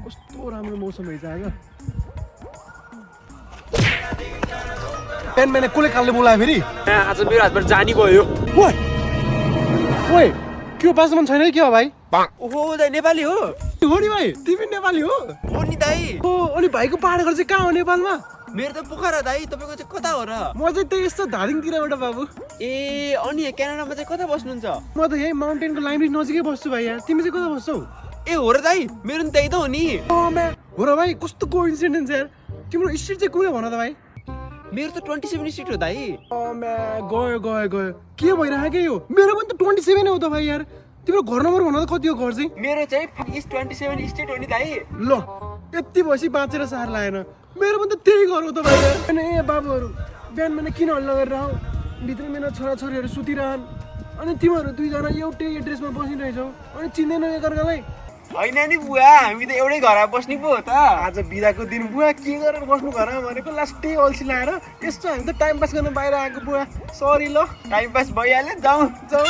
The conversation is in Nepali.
कस्तो राम्रो मौसम रहेछ आज पेन मैंने कसले कालले बोलायो फेरि आज मेरो हातबाट जानी गयो ओए ओए के हो पासमान छैन के हो भाइ ओहो दाइ नेपाली हो हो नि भाइ तिमी नेपाली हो हो नि दाइ ओ अनि भाइको पहाड घर चाहिँ कहाँ हो नेपालमा मेरो त पोखरा दाइ तपाईको चाहिँ कता हो र म चाहिँ त्यही यस्तो धादिङतिरबाट बाबु ए अनि क्यानाडामा चाहिँ कता बस्नुहुन्छ म त यही माउन्टेनको लाइब्रेरी नजिकै बस्छु भाइ यार तिमी चाहिँ कता बस्छौ ए हो र दाइ मेरो नि त्यही त हो नि हो र भाइ कस्तो कोइन्सिडेन्स यार तिम्रो स्ट्रिट चाहिँ कुन भन त भाइ मेरो त 27 स्ट्रिट हो दाइ गयो गयो गयो के भइरहेको हो मेरो पनि त 27 हो त भाइ यार तिम्रो घर नम्बर भन त कति हो घर चाहिँ मेरो चाहिँ 27 स्ट्रिट हो नि दाइ ल यति भएपछि बाँचेर सार लागेन मेरो पनि त त्यही घर हो त भाइ यार अनि ए बाबुहरू बिहान बिहान किन हल्ला गरेर आऊ भित्र मेरो छोराछोरीहरू सुतिरहन् अनि तिमीहरू दुईजना एउटै एड्रेसमा बसिरहेछौ अनि चिन्दैन एकअर्कालाई होइन नि बुवा हामी त एउटै घरमा बस्ने पो हो त आज बिदाको दिन बुवा के गरेर बस्नु घरमा भनेको लास्टै अल्छी लाएर यस्तो हामी त टाइम पास गर्न बाहिर आएको बुवा सरी ल टाइम पास भइहाल्यो जाउँ जाऊ